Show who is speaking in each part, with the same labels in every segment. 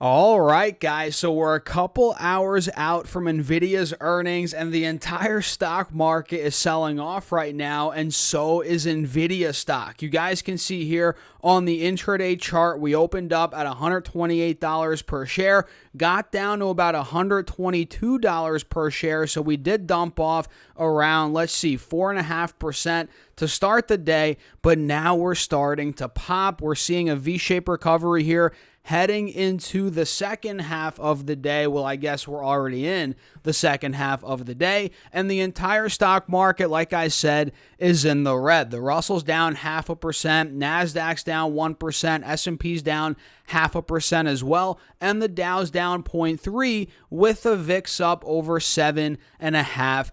Speaker 1: All right, guys. So we're a couple hours out from Nvidia's earnings, and the entire stock market is selling off right now, and so is Nvidia stock. You guys can see here on the intraday chart, we opened up at $128 per share, got down to about $122 per share. So we did dump off around, let's see, 4.5% to start the day, but now we're starting to pop. We're seeing a V-shaped recovery here heading into the second half of the day. Well, I guess we're already in the second half of the day, and the entire stock market, like I said, is in the red. The Russell's down 0.5%, Nasdaq's down 1%, S&P's down 0.5% as well, and the Dow's down 0.3%, with the VIX up over 7.5%.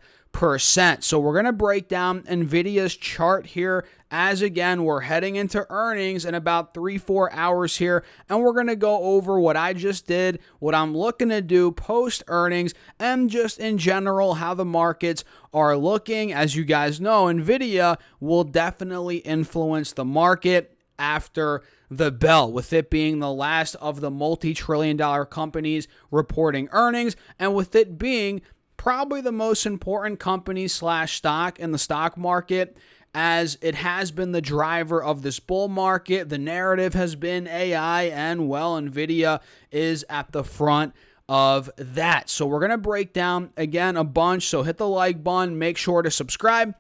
Speaker 1: So we're going to break down Nvidia's chart here, as again we're heading into earnings in about 3-4 hours here, and we're going to go over what I just did, what I'm looking to do post earnings, and just in general how the markets are looking. As you guys know, Nvidia will definitely influence the market after the bell, with it being the last of the multi-trillion-dollar companies reporting earnings, and with it being probably the most important company / stock in the stock market, as it has been the driver of this bull market. The narrative has been AI, and well, Nvidia is at the front of that. So we're going to break down again a bunch. So hit the like button, make sure to subscribe,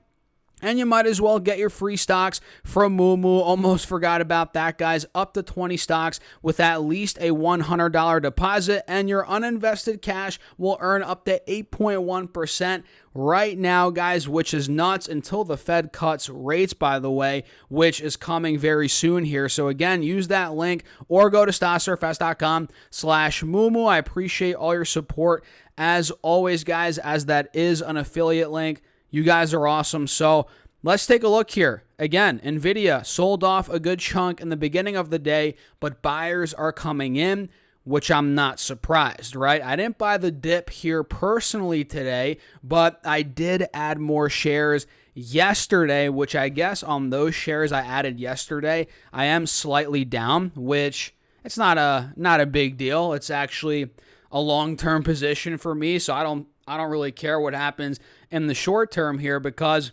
Speaker 1: and you might as well get your free stocks from Moomoo. Almost forgot about that, guys. Up to 20 stocks with at least a $100 deposit, and your uninvested cash will earn up to 8.1% right now, guys, which is nuts, until the Fed cuts rates, by the way, which is coming very soon here. So again, use that link or go to stocksurfs.com/Moomoo. I appreciate all your support as always, guys, as that is an affiliate link. You guys are awesome. So let's take a look here. Again, Nvidia sold off a good chunk in the beginning of the day, but buyers are coming in, which I'm not surprised, right? I didn't buy the dip here personally today, but I did add more shares yesterday, which I guess on those shares I added yesterday, I am slightly down, which it's not a big deal. It's actually a long-term position for me, so I don't really care what happens in the short term here, because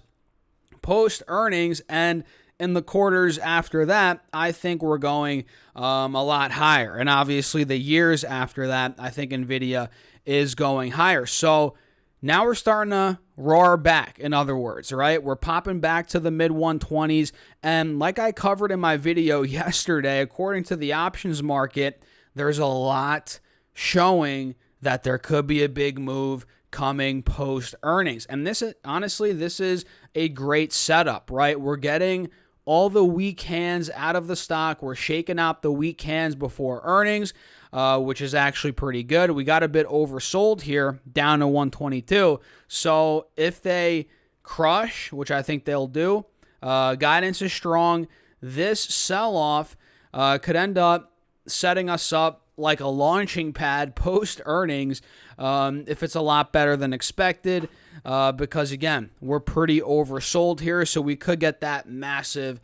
Speaker 1: post earnings and in the quarters after that, I think we're going a lot higher. And obviously the years after that, I think Nvidia is going higher. So now we're starting to roar back, in other words, right? We're popping back to the mid 120s. And like I covered in my video yesterday, according to the options market, there's a lot showing that there could be a big move coming post earnings. And this is honestly, this is a great setup, right? We're getting all the weak hands out of the stock. We're shaking out the weak hands before earnings, which is actually pretty good. We got a bit oversold here, down to 122. So if they crush, which I think they'll do, guidance is strong. This sell-off could end up setting us up like a launching pad post earnings, if it's a lot better than expected, because again, we're pretty oversold here, so we could get that massive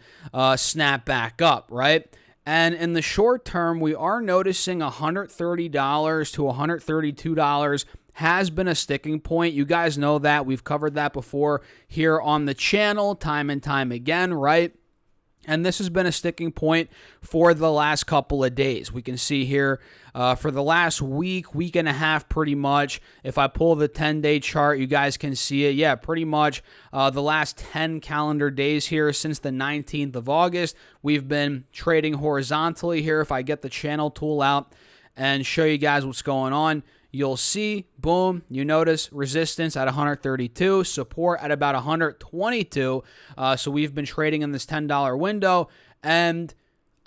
Speaker 1: snap back up, right? And in the short term, we are noticing $130 to $132 has been a sticking point. You guys know that. We've covered that before here on the channel time and time again, right? And this has been a sticking point for the last couple of days. We can see here for the last week and a half, pretty much. If I pull the 10-day chart, you guys can see it. Yeah, pretty much the last 10 calendar days here since the 19th of August, we've been trading horizontally here. If I get the channel tool out and show you guys what's going on, you'll see, boom, you notice resistance at 132, support at about 122. So we've been trading in this $10 window, and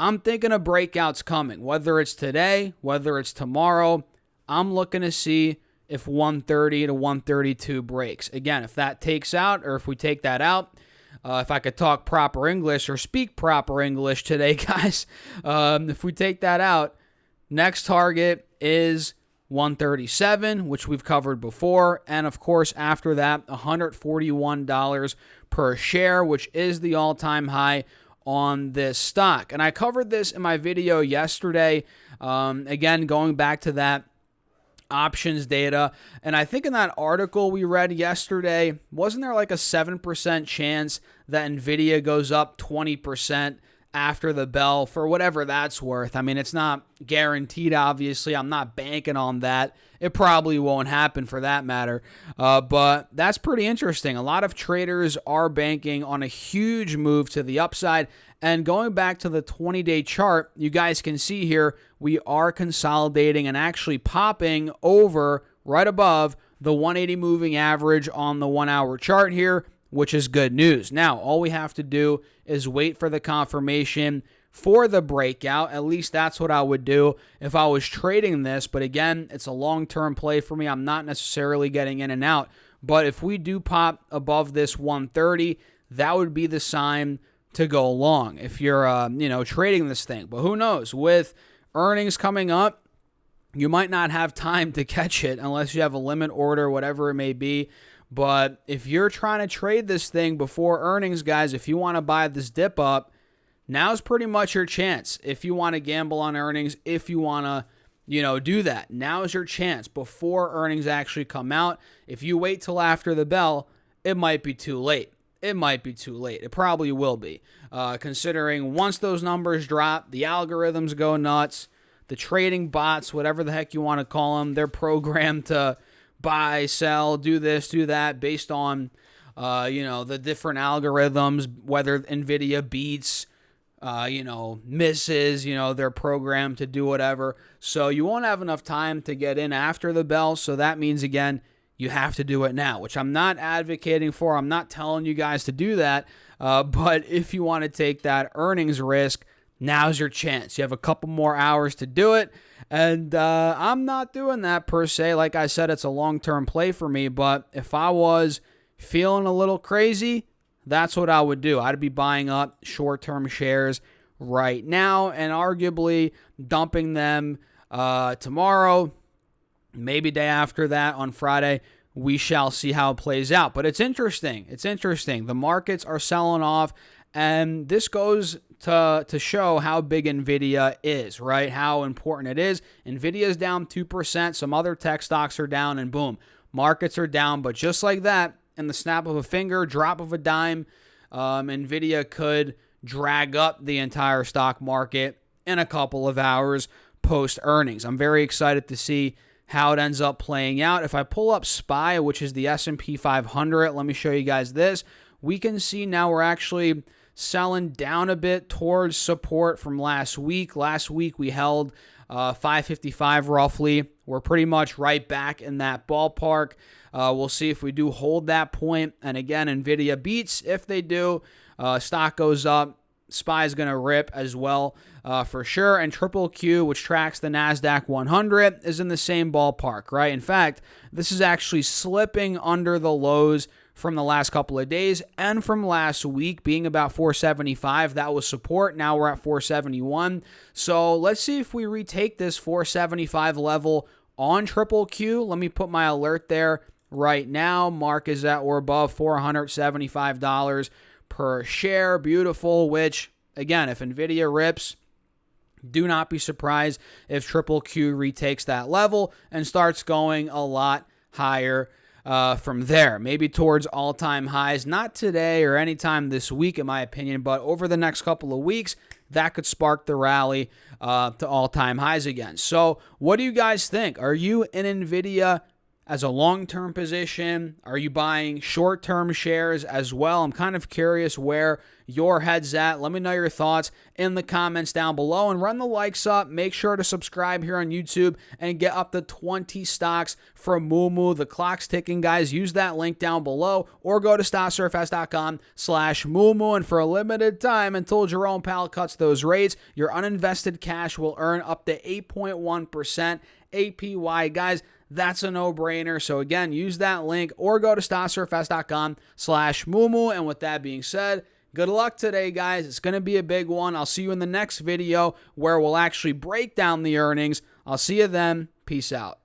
Speaker 1: I'm thinking of breakouts coming, whether it's today, whether it's tomorrow. I'm looking to see if 130 to 132 breaks. Again, if that takes out, or if we take that out, if I could talk proper English or speak proper English today, guys, if we take that out, next target is 137, which we've covered before, and of course after that $141 per share, which is the all-time high on this stock. And I covered this in my video yesterday. Again, going back to that options data. And I think in that article we read yesterday, wasn't there like a 7% chance that Nvidia goes up 20% after the bell, for whatever that's worth? I mean, it's not guaranteed, obviously. I'm not banking on that. It probably won't happen for that matter. But that's pretty interesting. A lot of traders are banking on a huge move to the upside. And going back to the 20-day chart, you guys can see here, we are consolidating and actually popping over right above the 180 moving average on the 1-hour chart here, which is good news. Now, all we have to do is wait for the confirmation for the breakout. At least that's what I would do if I was trading this. But again, it's a long-term play for me. I'm not necessarily getting in and out. But if we do pop above this 130, that would be the sign to go long if you're trading this thing. But who knows? With earnings coming up, you might not have time to catch it unless you have a limit order, whatever it may be. But if you're trying to trade this thing before earnings, guys, if you want to buy this dip up, now's pretty much your chance. If you want to gamble on earnings, if you want to, do that, now is your chance before earnings actually come out. If you wait till after the bell, it might be too late. It might be too late. It probably will be, considering once those numbers drop, the algorithms go nuts, the trading bots, whatever the heck you want to call them, they're programmed to buy, sell, do this, do that based on, the different algorithms, whether Nvidia beats, misses, they're programmed to do whatever. So you won't have enough time to get in after the bell. So that means, again, you have to do it now, which I'm not advocating for. I'm not telling you guys to do that. But if you want to take that earnings risk, now's your chance. You have a couple more hours to do it. And I'm not doing that per se. Like I said, it's a long-term play for me. But if I was feeling a little crazy, that's what I would do. I'd be buying up short-term shares right now and arguably dumping them tomorrow, maybe day after that on Friday. We shall see how it plays out. But it's interesting. It's interesting. The markets are selling off, and this goes to show how big Nvidia is, right? How important it is. Nvidia is down 2%. Some other tech stocks are down, and boom, markets are down. But just like that, in the snap of a finger, drop of a dime, Nvidia could drag up the entire stock market in a couple of hours post earnings. I'm very excited to see how it ends up playing out. If I pull up SPY, which is the S&P 500, let me show you guys this. We can see now we're actually selling down a bit towards support from last week. Last week we held 555 roughly. We're pretty much right back in that ballpark. We'll see if we do hold that point. And again, Nvidia beats. If they do, stock goes up. SPY is going to rip as well for sure. And Triple Q, which tracks the NASDAQ 100, is in the same ballpark, right? In fact, this is actually slipping under the lows from the last couple of days and from last week, being about 475. That was support. Now we're at 471. So let's see if we retake this 475 level on Triple Q. Let me put my alert there right now. Mark is at or above $475 per share. Beautiful, which, again, if Nvidia rips, do not be surprised if Triple Q retakes that level and starts going a lot higher from there, maybe towards all-time highs. Not today or anytime this week, in my opinion, but over the next couple of weeks, that could spark the rally to all-time highs again. So what do you guys think? Are you in Nvidia as a long-term position? Are you buying short-term shares as well? I'm kind of curious where your head's at. Let me know your thoughts in the comments down below, and run the likes up. Make sure to subscribe here on YouTube and get up to 20 stocks from Moomoo. The clock's ticking, guys. Use that link down below or go to stocksurfs.com/Moomoo. And for a limited time, until Jerome Powell cuts those rates, your uninvested cash will earn up to 8.1% APY. Guys, that's a no-brainer. So again, use that link or go to stocksurfs.com/Moomoo. And with that being said, good luck today, guys. It's going to be a big one. I'll see you in the next video where we'll actually break down the earnings. I'll see you then. Peace out.